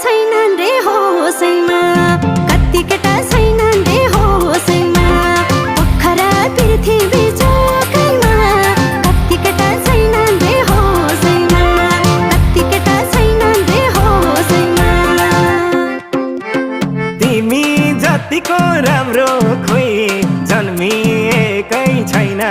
छैनन् रे होसैमा कति केटा छैनन् रे होसैमा पोखरा पृथ्वी चोकैमा कति केटा छैनन् रे होसैमा कति केटा छैनन् रे होसैमा तिमी जतिको राम्रो खोइ जन्मिएकै छैन